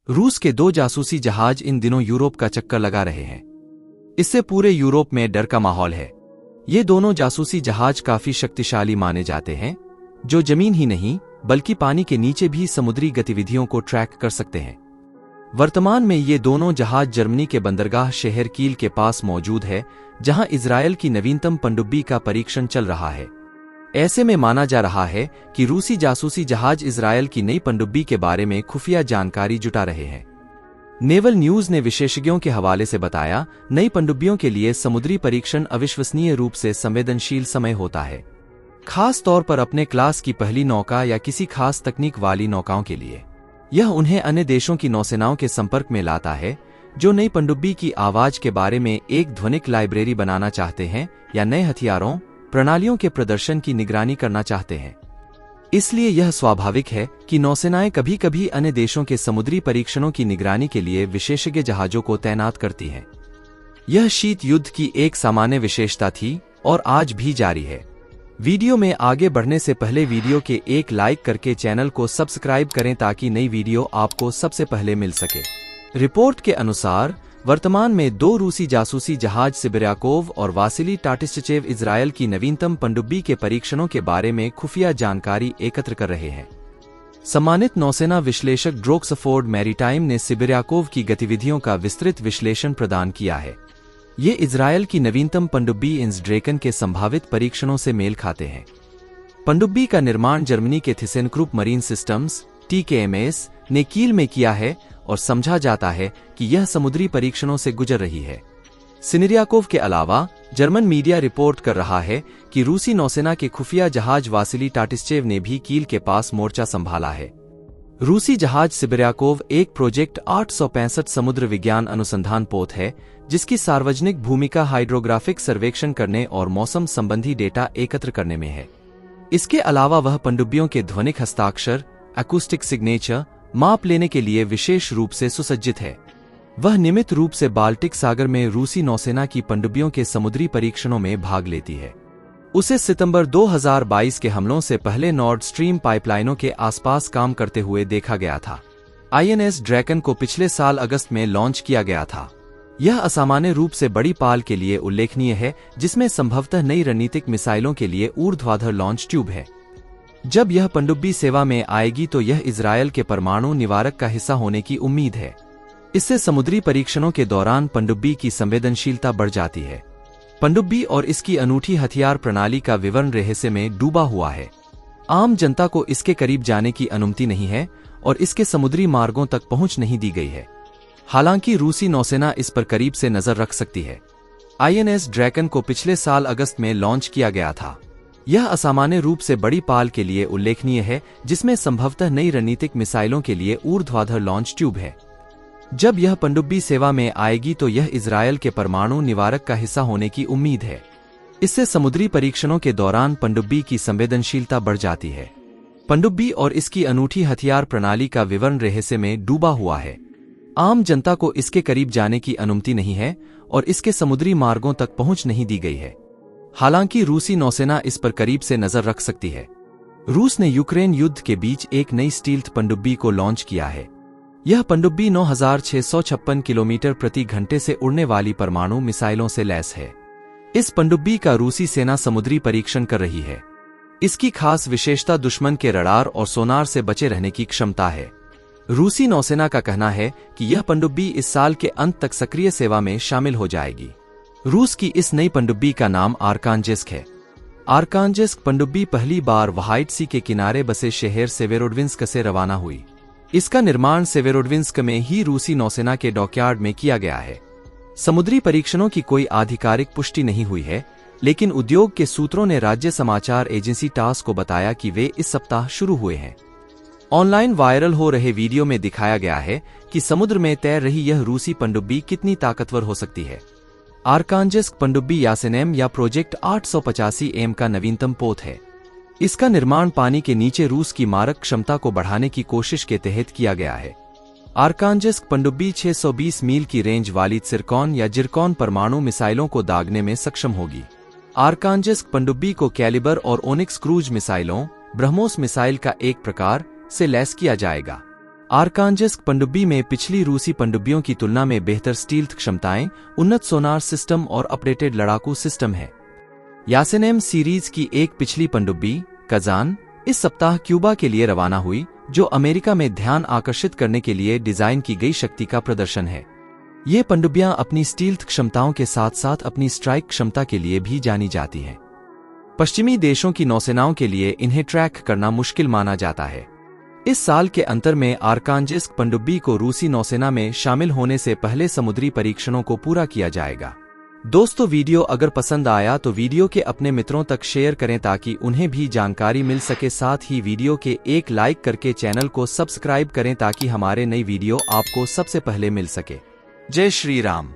रूस के 2 जासूसी जहाज इन दिनों यूरोप का चक्कर लगा रहे हैं। इससे पूरे यूरोप में डर का माहौल है। ये दोनों जासूसी जहाज काफी शक्तिशाली माने जाते हैं, जो जमीन ही नहीं बल्कि पानी के नीचे भी समुद्री गतिविधियों को ट्रैक कर सकते हैं। वर्तमान में ये दोनों जहाज जर्मनी के बंदरगाह शहर कील के पास मौजूद है, जहां इजरायल की नवीनतम पनडुब्बी का परीक्षण चल रहा है। ऐसे में माना जा रहा है कि रूसी जासूसी जहाज इजरायल की नई पनडुब्बी के बारे में खुफिया जानकारी जुटा रहे हैं। नेवल न्यूज ने विशेषज्ञों के हवाले से बताया, नई पनडुब्बियों के लिए समुद्री परीक्षण अविश्वसनीय रूप से संवेदनशील समय होता है, खास तौर पर अपने क्लास की पहली नौका या किसी खास तकनीक वाली नौकाओं के लिए। यह उन्हें अन्य देशों की नौसेनाओं के संपर्क में लाता है, जो नई पनडुब्बी की आवाज के बारे में एक ध्वनिक लाइब्रेरी बनाना चाहते हैं या नए हथियारों प्रणालियों के प्रदर्शन की निगरानी करना चाहते हैं। इसलिए यह स्वाभाविक है कि नौसेनाएं कभी कभी अन्य देशों के समुद्री परीक्षणों की निगरानी के लिए विशेषज्ञ जहाजों को तैनात करती हैं। यह शीत युद्ध की एक सामान्य विशेषता थी और आज भी जारी है। वीडियो में आगे बढ़ने से पहले वीडियो के एक लाइक करके चैनल को सब्सक्राइब करें ताकि नई वीडियो आपको सबसे पहले मिल सके। रिपोर्ट के अनुसार वर्तमान में 2 रूसी जासूसी जहाज सिबिरियाकोव और वासिली टाटिस्चेव इजरायल की नवीनतम पनडुब्बी के परीक्षणों के बारे में खुफिया जानकारी एकत्र कर रहे हैं। सम्मानित नौसेना विश्लेषक ड्रोक्सफोर्ड मैरीटाइम ने सिबिरियाकोव की गतिविधियों का विस्तृत विश्लेषण प्रदान किया है। ये इजरायल की नवीनतम पनडुब्बी इंस ड्रेकन के संभावित परीक्षणों से मेल खाते हैं। पनडुब्बी का निर्माण जर्मनी के थिसेनक्रूप मरीन सिस्टम्स (TKMS) ने कील में किया है और समझा जाता है कि यह समुद्री परीक्षणों से गुजर रही है। सिबिरियाकोव के अलावा जर्मन मीडिया रिपोर्ट कर रहा है कि रूसी नौसेना के खुफिया जहाज वासिली टाटिस्चेव ने भी कील के पास मोर्चा संभाला है। रूसी जहाज सिबिरियाकोव एक प्रोजेक्ट 865 समुद्र विज्ञान अनुसंधान पोत है, जिसकी सार्वजनिक भूमिका हाइड्रोग्राफिक सर्वेक्षण करने और मौसम संबंधी डेटा एकत्र करने में है। इसके अलावा वह पनडुब्बियों के ध्वनिक हस्ताक्षर (एकूस्टिक सिग्नेचर) माप लेने के लिए विशेष रूप से सुसज्जित है। वह नियमित रूप से बाल्टिक सागर में रूसी नौसेना की पनडुब्बियों के समुद्री परीक्षणों में भाग लेती है। उसे सितंबर 2022 के हमलों से पहले नॉर्ड स्ट्रीम पाइपलाइनों के आसपास काम करते हुए देखा गया था। INS ड्रैकन को पिछले साल अगस्त में लॉन्च किया गया था। यह असामान्य रूप से बड़ी पाल के लिए उल्लेखनीय है, जिसमें संभवतः नई रणनीतिक मिसाइलों के लिए ऊर्ध्वाधर लॉन्च ट्यूब है। जब यह पनडुब्बी सेवा में आएगी तो यह इजरायल के परमाणु निवारक का हिस्सा होने की उम्मीद है। इससे समुद्री परीक्षणों के दौरान पनडुब्बी की संवेदनशीलता बढ़ जाती है। पनडुब्बी और इसकी अनूठी हथियार प्रणाली का विवरण रहस्य में डूबा हुआ है। आम जनता को इसके करीब जाने की अनुमति नहीं है और इसके समुद्री मार्गों तक पहुंच नहीं दी गई है। हालांकि रूसी नौसेना इस पर करीब से नजर रख सकती है। INS ड्रैकन को पिछले साल अगस्त में लॉन्च किया गया था। यह असामान्य रूप से बड़ी पाल के लिए उल्लेखनीय है, जिसमें संभवतः नई रणनीतिक मिसाइलों के लिए ऊर्ध्वाधर लॉन्च ट्यूब है। जब यह पनडुब्बी सेवा में आएगी तो यह इजरायल के परमाणु निवारक का हिस्सा होने की उम्मीद है। इससे समुद्री परीक्षणों के दौरान पनडुब्बी की संवेदनशीलता बढ़ जाती है। पनडुब्बी और इसकी अनूठी हथियार प्रणाली का विवरण रहस्य में डूबा हुआ है। आम जनता को इसके करीब जाने की अनुमति नहीं है और इसके समुद्री मार्गों तक पहुंच नहीं दी गई है। हालांकि रूसी नौसेना इस पर करीब से नजर रख सकती है। रूस ने यूक्रेन युद्ध के बीच एक नई स्टील्थ पनडुब्बी को लॉन्च किया है। यह पनडुब्बी 9656 किलोमीटर प्रति घंटे से उड़ने वाली परमाणु मिसाइलों से लैस है। इस पनडुब्बी का रूसी सेना समुद्री परीक्षण कर रही है। इसकी खास विशेषता दुश्मन के रडार और सोनार से बचे रहने की क्षमता है। रूसी नौसेना का कहना है कि यह पनडुब्बी इस साल के अंत तक सक्रिय सेवा में शामिल हो जाएगी। रूस की इस नई पनडुब्बी का नाम आर्कांजेस्क है। आर्कांजेस्क पनडुब्बी पहली बार व्हाइट सी के किनारे बसे शहर सेवेरोडोनेत्स्क से रवाना हुई। इसका निर्माण सेवेरोडोनेत्स्क में ही रूसी नौसेना के डॉकयार्ड में किया गया है। समुद्री परीक्षणों की कोई आधिकारिक पुष्टि नहीं हुई है, लेकिन उद्योग के सूत्रों ने राज्य समाचार एजेंसी टास को बताया कि वे इस सप्ताह शुरू हुए हैं। ऑनलाइन वायरल हो रहे वीडियो में दिखाया गया है कि समुद्र में तैर रही यह रूसी पनडुब्बी कितनी ताकतवर हो सकती है। आर्कांजेस्क पनडुब्बी यासेनेम या प्रोजेक्ट 885M का नवीनतम पोत है। इसका निर्माण पानी के नीचे रूस की मारक क्षमता को बढ़ाने की कोशिश के तहत किया गया है। आर्कांजेस्क पनडुब्बी 620 मील की रेंज वाली त्सिरकॉन या जिरकॉन परमाणु मिसाइलों को दागने में सक्षम होगी। आर्कांजेस्क पनडुब्बी को कैलिबर और ओनिक्स क्रूज मिसाइलों, ब्रह्मोस मिसाइल का एक प्रकार से लैस किया जाएगा। आर्कांजिस्क पनडुब्बी में पिछली रूसी पनडुब्बियों की तुलना में बेहतर स्टील्थ क्षमताएं, उन्नत सोनार सिस्टम और अपडेटेड लड़ाकू सिस्टम है। यासेनेम सीरीज की एक पिछली पनडुब्बी कजान इस सप्ताह क्यूबा के लिए रवाना हुई, जो अमेरिका में ध्यान आकर्षित करने के लिए डिजाइन की गई शक्ति का प्रदर्शन है। ये पनडुब्बियां अपनी स्टील्थ क्षमताओं के साथ साथ अपनी स्ट्राइक क्षमता के लिए भी जानी जाती हैं। पश्चिमी देशों की नौसेनाओं के लिए इन्हें ट्रैक करना मुश्किल माना जाता है। इस साल के अंतर में आर्कांजिस्क पनडुब्बी को रूसी नौसेना में शामिल होने से पहले समुद्री परीक्षणों को पूरा किया जाएगा। दोस्तों, वीडियो अगर पसंद आया तो वीडियो के अपने मित्रों तक शेयर करें ताकि उन्हें भी जानकारी मिल सके। साथ ही वीडियो के एक लाइक करके चैनल को सब्सक्राइब करें ताकि हमारे नई वीडियो आपको सबसे पहले मिल सके। जय श्री राम।